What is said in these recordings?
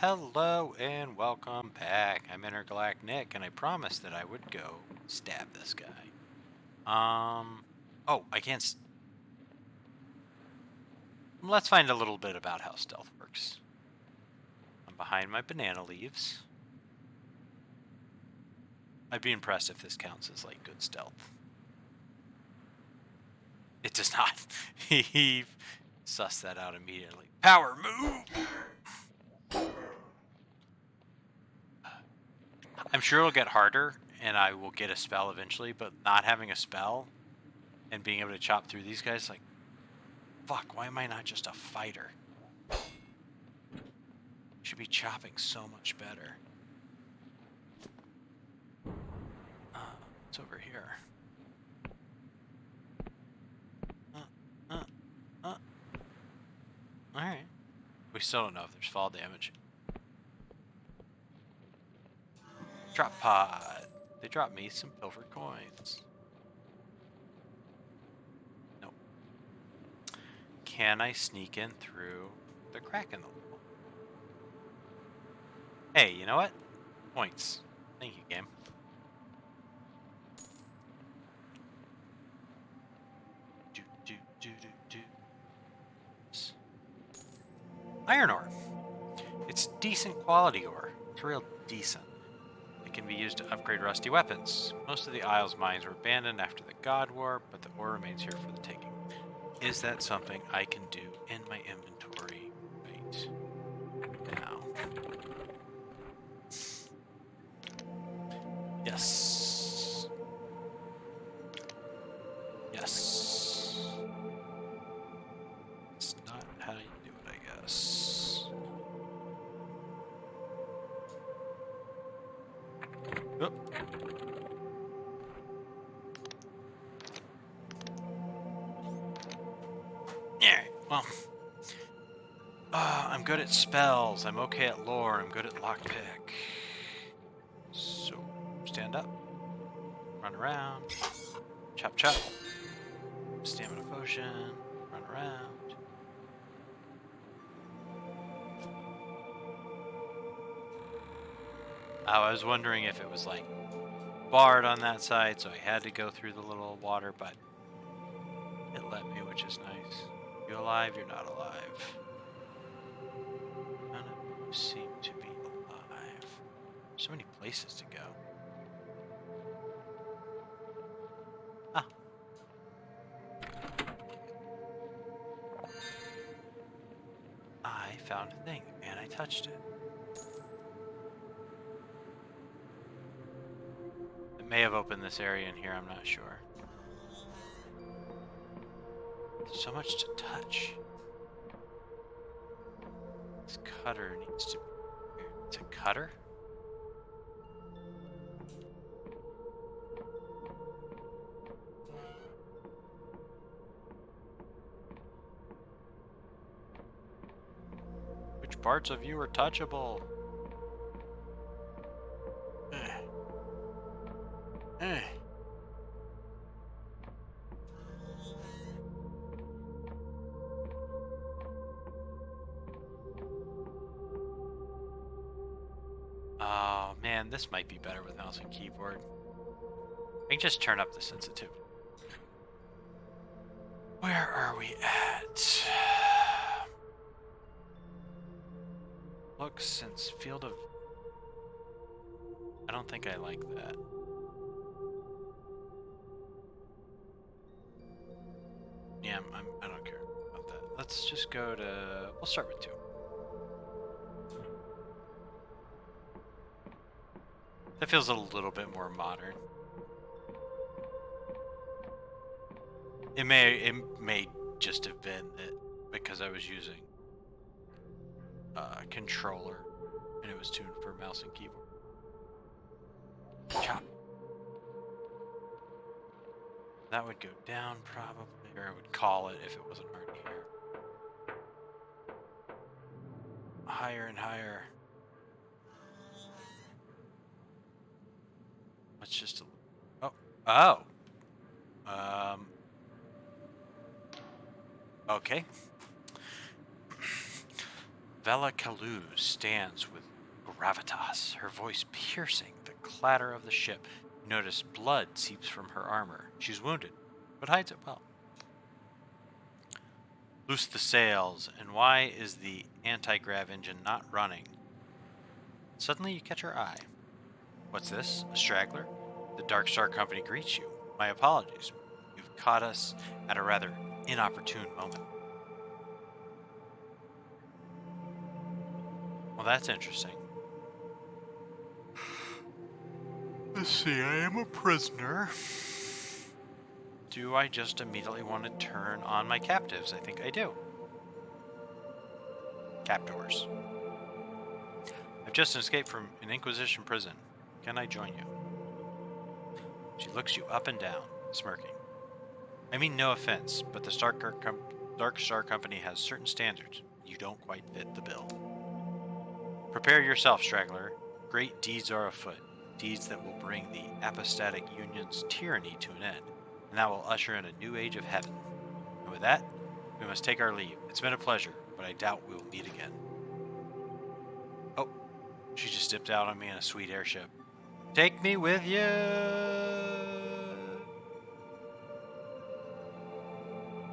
Hello and welcome back. I'm Intergalact-Nic, and I promised that I would go stab this guy. Oh, I can't. Let's find a little bit about how stealth works. I'm behind my banana leaves. I'd be impressed if this counts as like good stealth. It does not. He sussed that out immediately. Power move. I'm sure it'll get harder, and I will get a spell eventually. But not having a spell and being able to chop through these guys, like, fuck, why am I not just a fighter? Should be chopping so much better. It's over here. Alright. We still don't know if there's fall damage. Drop pod. They dropped me some pilfered coins. Nope. Can I sneak in through the crack in the wall? Hey, you know what? Points. Thank you, game. Iron ore. It's decent quality ore. It's real decent. It can be used to upgrade rusty weapons. Most of the Isles mines were abandoned after the God War, but the ore remains here for the taking. Is that something I can do in my inventory right now? Yes. Yes. It's not how you do it, I guess. Oh. Yeah, well. I'm good at spells. I'm okay at lore. I'm good at lockpick. So, stand up. Run around. Chop chop. Stamina potion. Run around. I was wondering if it was like barred on that side, so I had to go through the little water, but it let me, which is nice. You alive? You're not alive. None of you seem to be alive. So many places to go. Ah. I found a thing, and I touched it. It may have opened this area in here, I'm not sure. There's so much to touch. This cutter needs to be... It's a cutter? Which parts of you are touchable? Oh man, this might be better with mouse and keyboard. I can just turn up the sensitivity. Where are we at? Look, since field of... I don't think I like that. Yeah, I don't care about that. Let's just go to... We'll start with 2. That feels a little bit more modern. It may just have been that because I was using a controller and it was tuned for mouse and keyboard. Chop. That would go down probably, or I would call it if it wasn't already here. Higher and higher. Let's just... Oh. Okay. Vela Kaluz stands with gravitas, her voice piercing the clatter of the ship. You notice blood seeps from her armor. She's wounded, but hides it well. Loose the sails, and why is the anti-grav engine not running? Suddenly you catch her eye. What's this? A straggler? The Dark Star Company greets you. My apologies. You've caught us at a rather inopportune moment. Well, that's interesting. Let's see, I am a prisoner. Do I just immediately want to turn on my captives? I think I do. Captors. I've just escaped from an Inquisition prison. Can I join you? She looks you up and down, smirking. I mean no offense, but the Dark Star Company has certain standards. You don't quite fit the bill. Prepare yourself, straggler. Great deeds are afoot. Deeds that will bring the apostatic union's tyranny to an end, and that will usher in a new age of heaven. And with that, we must take our leave. It's been a pleasure, but I doubt we will meet again. Oh, she just dipped out on me in a sweet airship. Take me with you!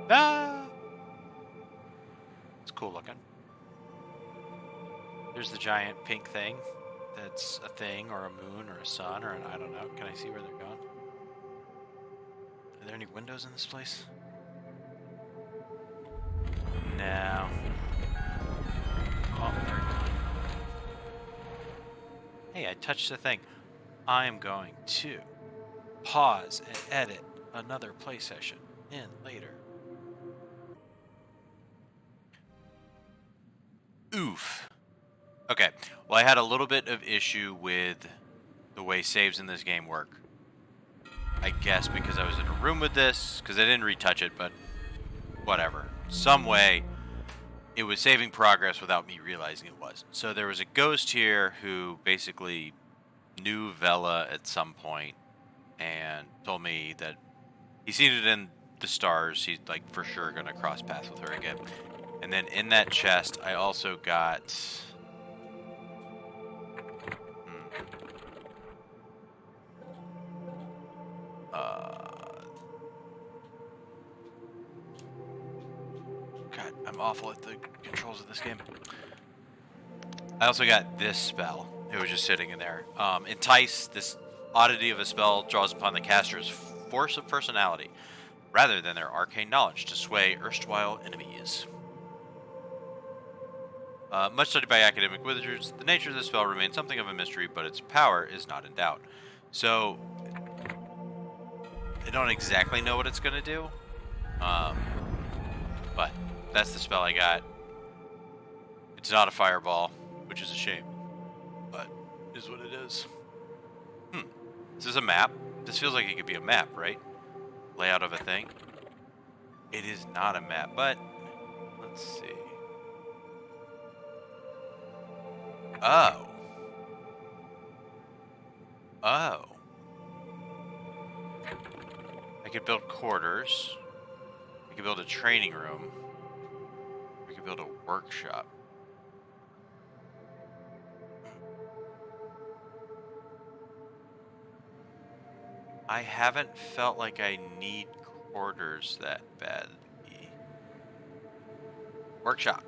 Ah! It's cool looking. There's the giant pink thing. That's a thing, or a moon, or a sun, or an I don't know. Can I see where they're going? Are there any windows in this place? No. Oh, they're gone. Hey, I touched the thing. I'm going to pause and edit another play session in later. Oof. Okay, well, I had a little bit of issue with the way saves in this game work. I guess because I was in a room with this, because I didn't retouch it, but whatever. Some way, it was saving progress without me realizing it was. So there was a ghost here who basically knew Vela at some point and told me that he's seen it in the stars. He's like for sure going to cross paths with her again. And then in that chest, I also got... God, I'm awful at the controls of this game. I also got this spell. It was just sitting in there. Entice, this oddity of a spell, draws upon the caster's force of personality, rather than their arcane knowledge, to sway erstwhile enemies. Much studied by academic wizards, the nature of the spell remains something of a mystery, but its power is not in doubt. So, I don't exactly know what it's going to do, but that's the spell I got. It's not a fireball, which is a shame, but it is what it is. This is a map. This feels like it could be a map, right? Layout of a thing. It is not a map, but let's see. Oh. Oh. I could build quarters. I could build a training room. We could build a workshop. I haven't felt like I need quarters that badly. Workshop.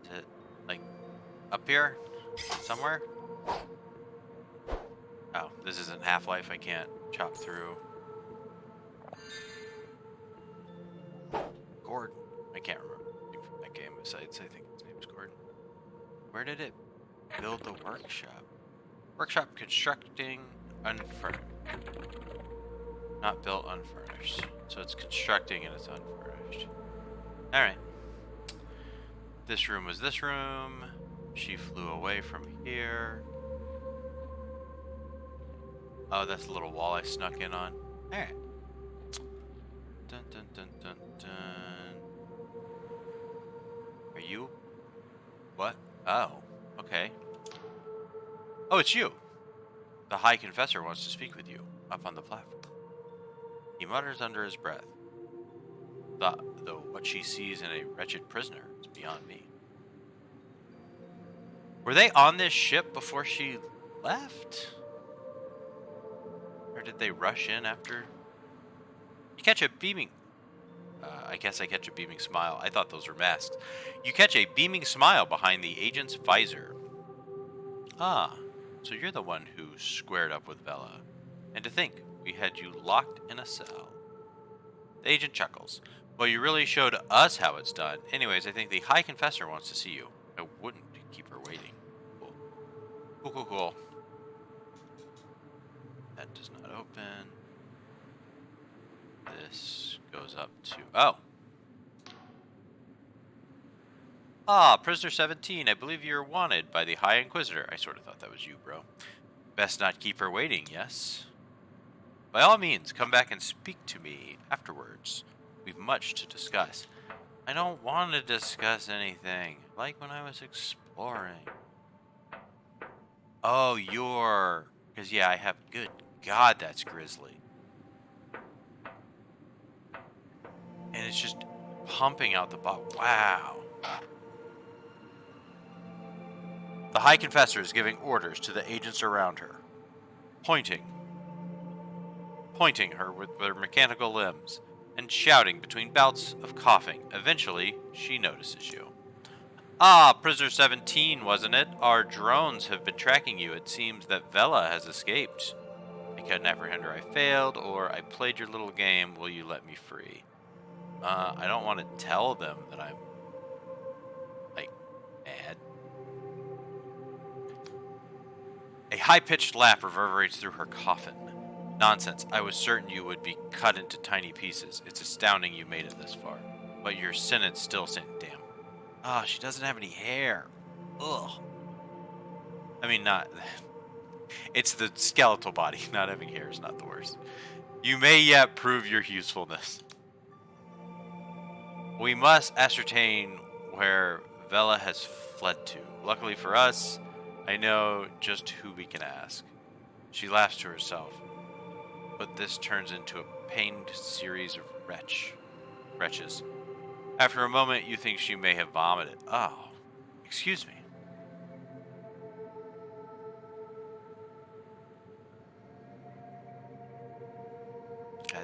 Is it like up here somewhere? Oh, this isn't Half-Life. I can't chop through. Gordon. I can't remember anything from that game besides I think his name's Gordon. Where did it build the workshop? Workshop constructing unfurnished. Not built unfurnished. So it's constructing and it's unfurnished. Alright. This room was this room. She flew away from here. Oh, that's the little wall I snuck in on. Alright. Dun dun dun dun dun. Are you? What? Oh, okay. Oh, it's you. The High Confessor wants to speak with you up on the platform. He mutters under his breath. Though what she sees in a wretched prisoner is beyond me. Were they on this ship before she left? Or did they rush in after? You catch a beaming... I guess I catch a beaming smile. I thought those were masks. You catch a beaming smile behind the agent's visor. Ah, so you're the one who squared up with Vela. And to think, we had you locked in a cell. The agent chuckles. Well, you really showed us how it's done. Anyways, I think the High Confessor wants to see you. I wouldn't keep her waiting. Cool. Cool, cool, cool. That does not open. This goes up to... Oh! Ah, Prisoner 17. I believe you're wanted by the High Inquisitor. I sort of thought that was you, bro. Best not keep her waiting, yes? By all means, come back and speak to me afterwards. We've much to discuss. I don't want to discuss anything. Like when I was exploring. Oh, you're... Because, yeah, I have... Good God, that's grisly. And it's just pumping out the bottom. Wow. The High Confessor is giving orders to the agents around her. Pointing her with their mechanical limbs, and shouting between bouts of coughing. Eventually, she notices you. Ah, Prisoner 17, wasn't it? Our drones have been tracking you. It seems that Vela has escaped. I couldn't apprehend her. I failed, or I played your little game. Will you let me free? I don't want to tell them that I'm, like, mad. A high-pitched laugh reverberates through her coffin. Nonsense. I was certain you would be cut into tiny pieces. It's astounding you made it this far. But your sentence still saying, damn. Ah, she doesn't have any hair. Ugh. I mean, not... It's the skeletal body. Not having hair is not the worst. You may yet prove your usefulness. We must ascertain where Vela has fled to. Luckily for us, I know just who we can ask. She laughs to herself. But this turns into a pained series of wretches. After a moment, you think she may have vomited. Oh, excuse me.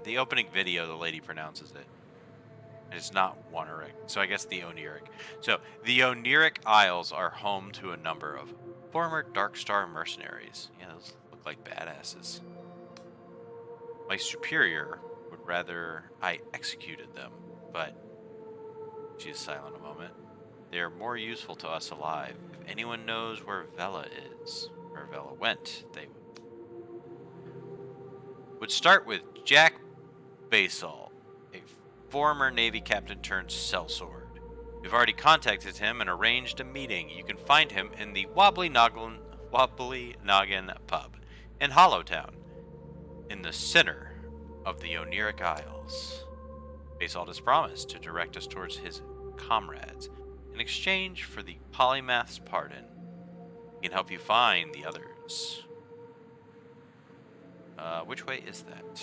The opening video, the lady pronounces it. It's not Oniric, so I guess the Oniric. So, the Oniric Isles are home to a number of former Darkstar mercenaries. Yeah, those look like badasses. My superior would rather I executed them, but she is silent a moment. They are more useful to us alive. If anyone knows where Vela is, where Vela went, they would start with Jack Basal, a former Navy captain turned sellsword. We've already contacted him and arranged a meeting. You can find him in the Wobbly Noggin pub in Hollowtown, in the center of the Oniric Isles. Basalt has promised to direct us towards his comrades in exchange for the polymath's pardon. He can help you find the others. Which way is that?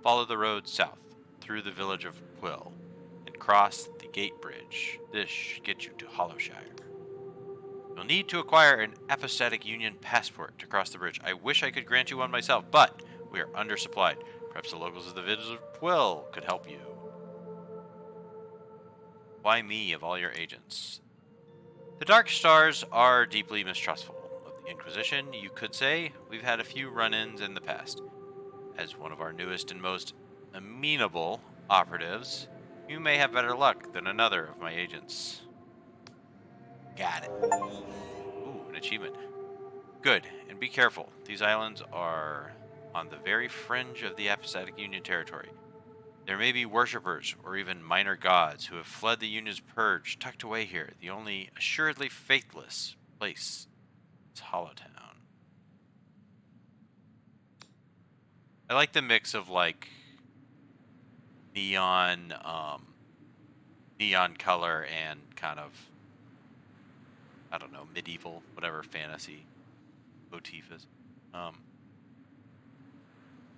Follow the road south through the village of Quill and cross the gate bridge. This should get you to Hollowshire. You'll need to acquire an apostatic union passport to cross the bridge. I wish I could grant you one myself, but we are undersupplied. Perhaps the locals of the village of Quill could help you. Why me of all your agents? The Dark Stars are deeply mistrustful of the Inquisition, you could say. We've had a few run-ins in the past. As one of our newest and most amenable operatives, you may have better luck than another of my agents. Got it. Ooh, an achievement. Good, and be careful. These islands are on the very fringe of the Apostatic Union territory. There may be worshippers or even minor gods who have fled the Union's purge, tucked away here. The only assuredly faithless place is Hollowtown. I like the mix of like neon color and kind of, I don't know, medieval, whatever fantasy motif is.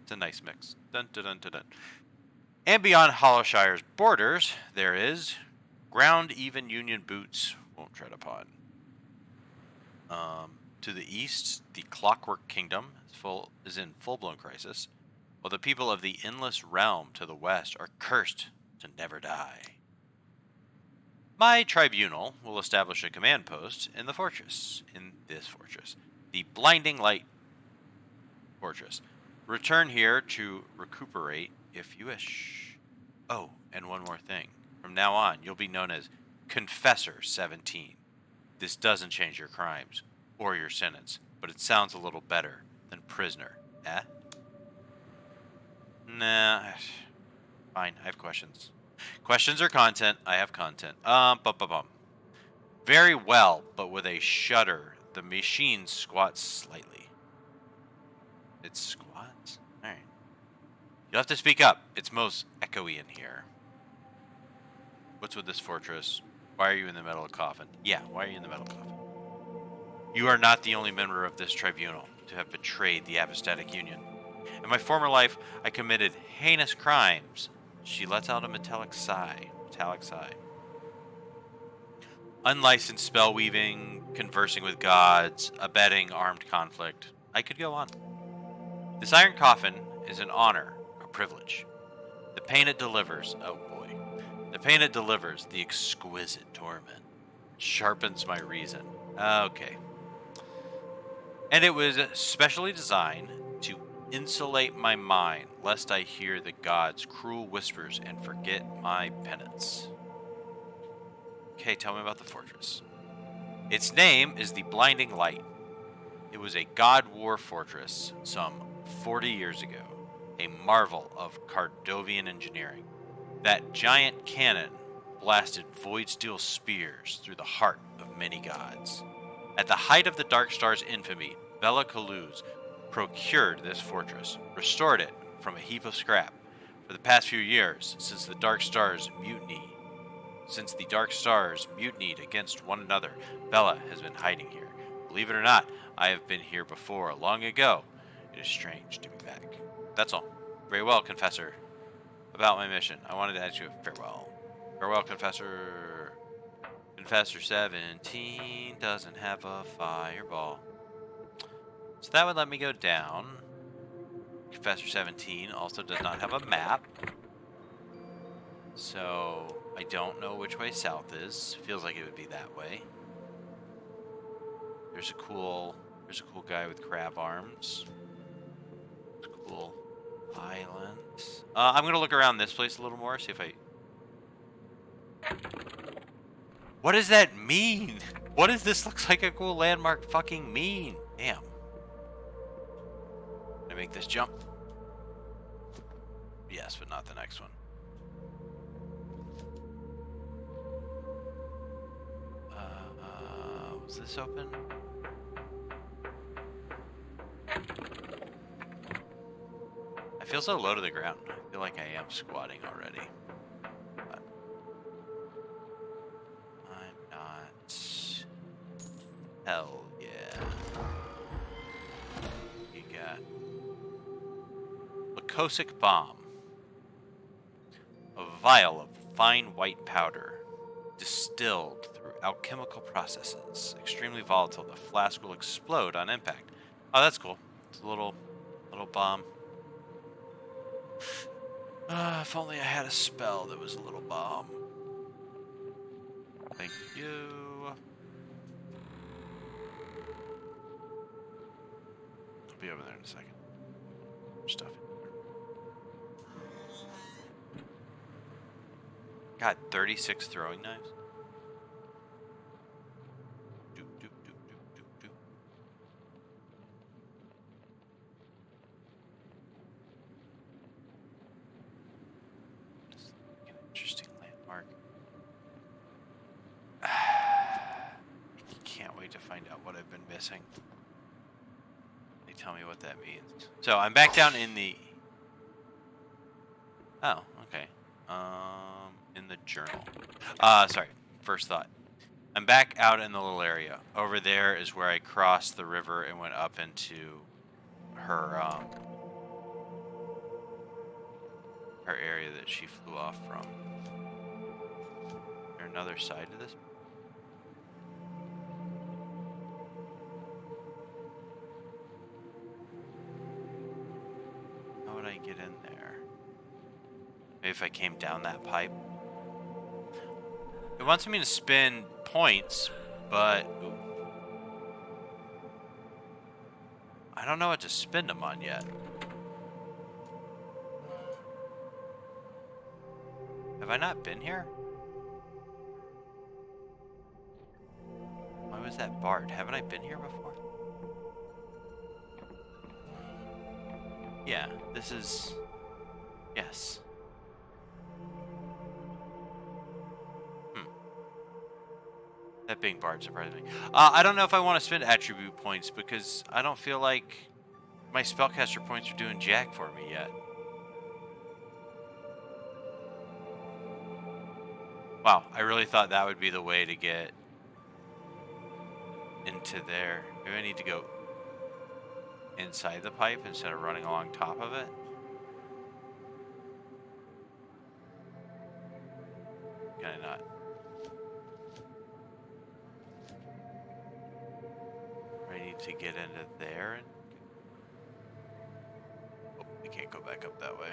It's a nice mix. Dun dun dun dun dun. And beyond Hollowshire's borders, there is ground even Union boots won't tread upon. To the east, the Clockwork Kingdom is in full-blown crisis, while the people of the Endless Realm to the west are cursed to never die. My tribunal will establish a command post in this fortress, the Blinding Light Fortress. Return here to recuperate if you wish. Oh, and one more thing. From now on, you'll be known as Confessor 17. This doesn't change your crimes or your sentence, but it sounds a little better than prisoner, eh? Nah, fine, I have questions. Questions or content? I have content. Very well, but with a shudder, the machine squats slightly. It squats? Alright. You'll have to speak up. It's most echoey in here. What's with this fortress? Why are you in the metal coffin? Yeah, why are you in the metal coffin? You are not the only member of this tribunal to have betrayed the Apostatic Union. In my former life, I committed heinous crimes. She lets out a metallic sigh. Unlicensed spell weaving, conversing with gods, abetting armed conflict. I could go on. This iron coffin is an honor, a privilege. The pain it delivers, oh boy. The pain it delivers, the exquisite torment, sharpens my reason. Okay. And it was specially designed to insulate my mind, lest I hear the gods' cruel whispers and forget my penance. Okay, tell me about the fortress. Its name is the Blinding Light. It was a god war fortress some 40 years ago, a marvel of Cardovian engineering. That giant cannon blasted void steel spears through the heart of many gods. At the height of the Dark Star's infamy, Bela Kaluz procured this fortress, restored it from a heap of scrap. For the past few years, since the Dark Stars mutinied against one another, Bela has been hiding here. Believe it or not, I have been here before, long ago. It is strange to be back. That's all. Very well, Confessor. About my mission, I wanted to ask you a farewell. Farewell, Confessor. Confessor 17 doesn't have a fireball. So that would let me go down. Confessor 17 also does not have a map. So I don't know which way south is. Feels like it would be that way. There's a cool guy with crab arms. It's a cool island. I'm gonna look around this place a little more, see if I... What does that mean? What does this looks like a cool landmark fucking mean? Damn. Can I make this jump? Yes, but not the next one. Was this open? I feel so low to the ground. I feel like I am squatting already. But I'm not. Hell yeah. You got Leucosic Bomb. A vial of fine white powder distilled through alchemical processes. Extremely volatile. The flask will explode on impact. Oh, that's cool. It's a little bomb. If only I had a spell that was a little bomb. Thank you. I'll be over there in a second. Stuff in there. God, 36 throwing knives? Interesting landmark. Can't wait to find out what I've been missing. They tell me what that means. So I'm back down in the... Oh, okay. In the journal. Sorry. First thought. I'm back out in the little area. Over there is where I crossed the river and went up into her, our area that she flew off from. Is there another side to this? How would I get in there? Maybe if I came down that pipe. It wants me to spend points, but ooh, I don't know what to spend them on yet. Have I not been here? Why was that barred? Haven't I been here before? Yeah, this is... Yes. That being barred surprised me. I don't know if I want to spend attribute points because I don't feel like my spellcaster points are doing jack for me yet. Wow, I really thought that would be the way to get into there. Maybe I need to go inside the pipe instead of running along top of it. Can I not? I need to get into there. And... oh, I can't go back up that way.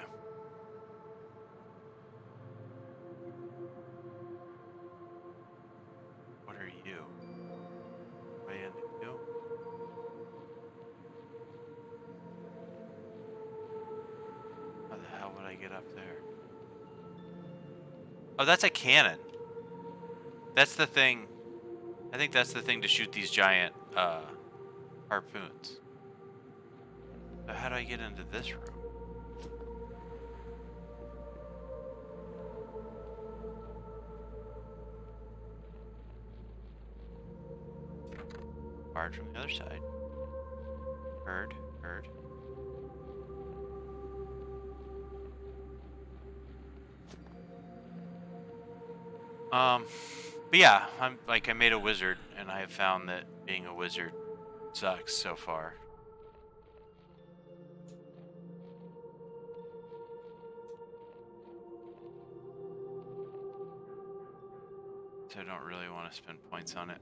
What are you? Way into you? How the hell would I get up there? Oh, that's a cannon. That's the thing. I think that's the thing to shoot these giant harpoons. So how do I get into this room? Barred from the other side. Heard. But yeah, I made a wizard, and I have found that being a wizard sucks so far. So I don't really want to spend points on it.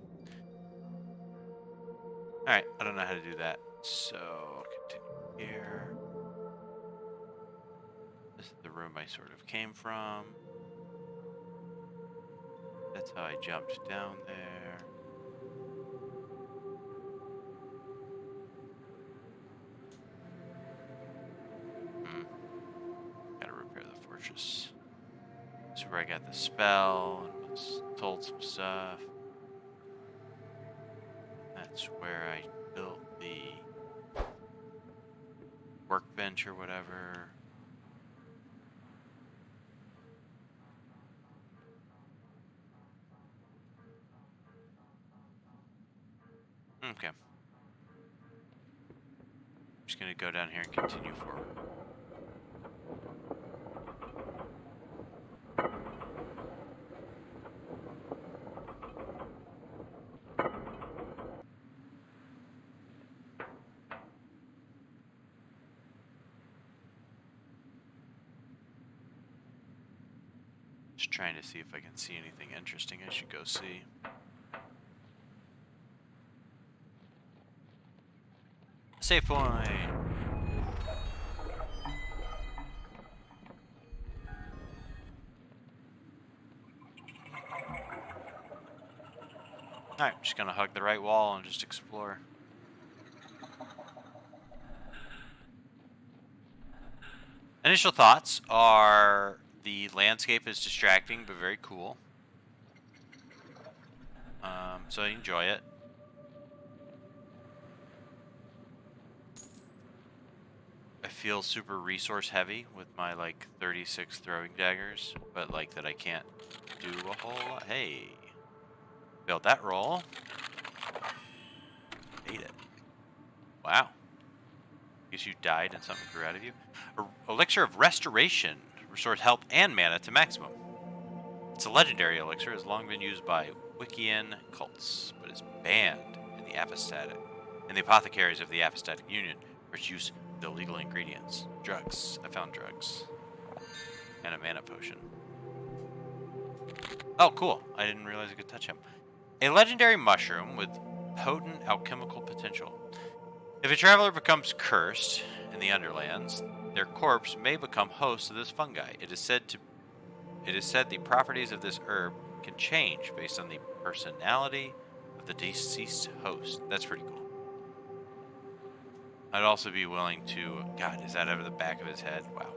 Alright, I don't know how to do that. So, continue here. This is the room I sort of came from. That's how I jumped down there. Gotta repair the fortress. This is where I got the spell and was told some stuff. That's where I built the workbench or whatever. Okay. I'm just gonna go down here and continue forward. Just trying to see if I can see anything interesting I should go see. Save point. Alright, I'm just gonna hug the right wall and just explore. Initial thoughts are the landscape is distracting but very cool. So I enjoy it. I feel super resource heavy with my like 36 throwing daggers, but like that I can't do a whole lot. Hey, failed that roll. Hate it. Wow. Guess you died and something grew out of you. Elixir of Restoration restores health and mana to maximum. It's a legendary elixir, has long been used by Wiccan cults, but is banned in the apothecaries of the Apostatic Union for its use with illegal ingredients. Drugs. I found drugs. And a mana potion. Oh, cool. I didn't realize I could touch him. A legendary mushroom with potent alchemical potential. If a traveler becomes cursed in the Underlands, their corpse may become host to this fungi. It is said the properties of this herb can change based on the personality of the deceased host. That's pretty cool. I'd also be willing to... God, is that over the back of his head? Wow.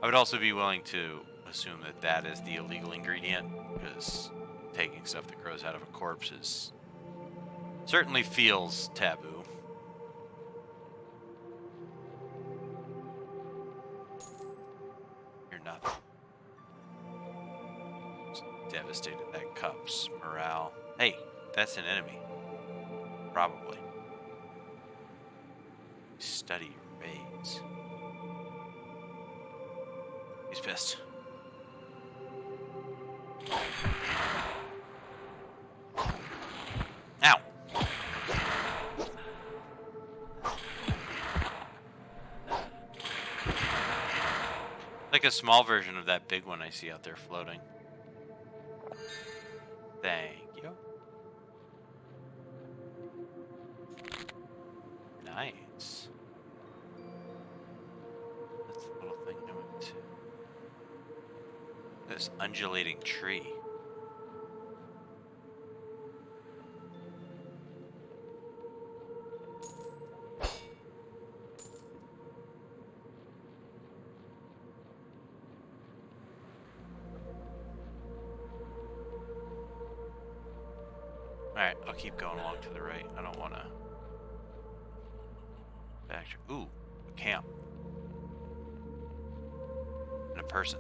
I would also be willing to assume that that is the illegal ingredient, because taking stuff that grows out of a corpse is... certainly feels taboo. You're nothing. Just devastated that cup's morale. Hey, that's an enemy. Probably. Study your raids. He's pissed. Ow! Like a small version of that big one I see out there floating. Thank you. Nice. That's the little thing doing too. This undulating tree. Alright, I'll keep going along to the right. I don't want to... Ooh, a camp. And a person.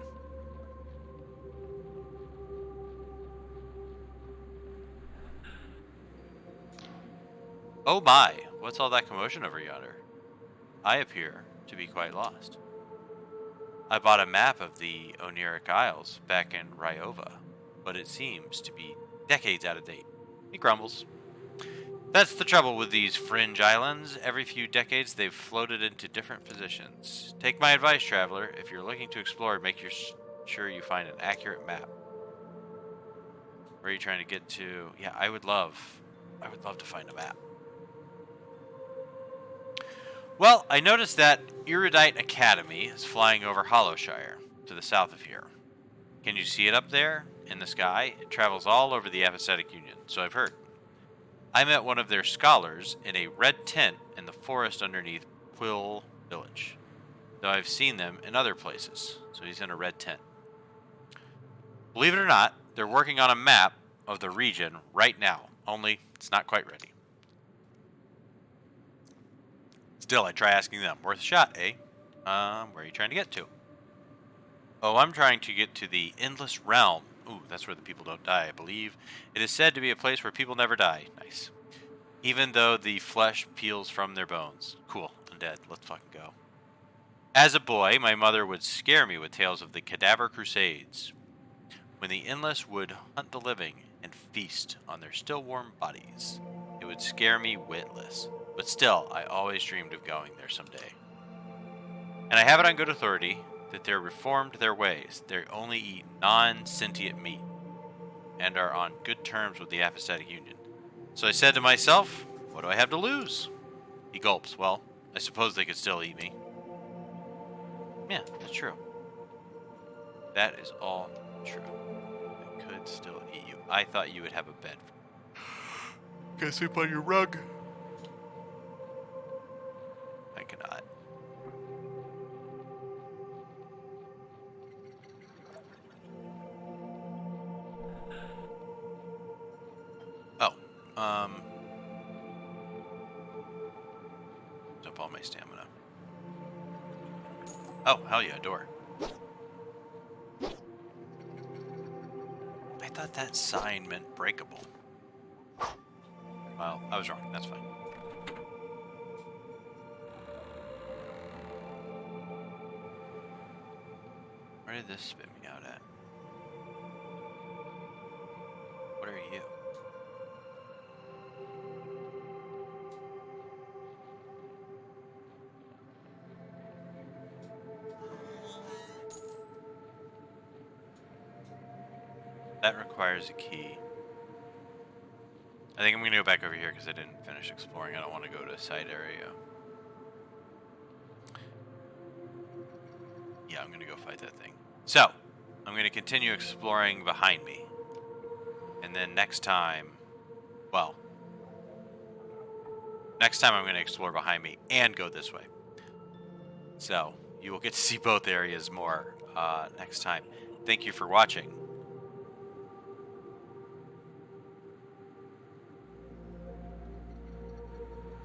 Oh my, what's all that commotion over yonder? I appear to be quite lost. I bought a map of the Oniric Isles back in Ryova, but it seems to be decades out of date. He grumbles. That's the trouble with these fringe islands. Every few decades they've floated into different positions. Take my advice, traveler. If you're looking to explore, make sure you find an accurate map. Where are you trying to get to? Yeah, I would love to find a map. Well, I noticed that Erudite Academy is flying over Hollowshire, to the south of here. Can you see it up there in the sky? It travels all over the Apathetic Union, so I've heard. I met one of their scholars in a red tent in the forest underneath Quill Village, though I've seen them in other places, so he's in a red tent. Believe it or not, they're working on a map of the region right now, only it's not quite ready. Still, I try asking them. Worth a shot, eh? Where are you trying to get to? Oh, I'm trying to get to the Endless Realm. Ooh, that's where the people don't die, I believe. It is said to be a place where people never die. Nice. Even though the flesh peels from their bones. Cool. Undead. Let's fucking go. As a boy, my mother would scare me with tales of the Cadaver Crusades, when the Endless would hunt the living and feast on their still warm bodies. It would scare me witless. But still, I always dreamed of going there someday. And I have it on good authority that they're reformed their ways. They only eat non-sentient meat and are on good terms with the Apathetic Union. So I said to myself, what do I have to lose? He gulps. Well, I suppose they could still eat me. Yeah, that's true. That is all true. They could still eat you. I thought you would have a bed. Can I sleep on your rug? I cannot. Oh, dump all my stamina. Oh, hell yeah, a door. I thought that sign meant breakable. Well, I was wrong. That's fine. Where did this spit me out at? What are you? That requires a key. I think I'm going to go back over here because I didn't finish exploring. I don't want to go to a side area. Yeah, I'm going to go fight that thing. So, I'm going to continue exploring behind me. And then next time, well, next time I'm going to explore behind me and go this way. So, you will get to see both areas more next time. Thank you for watching.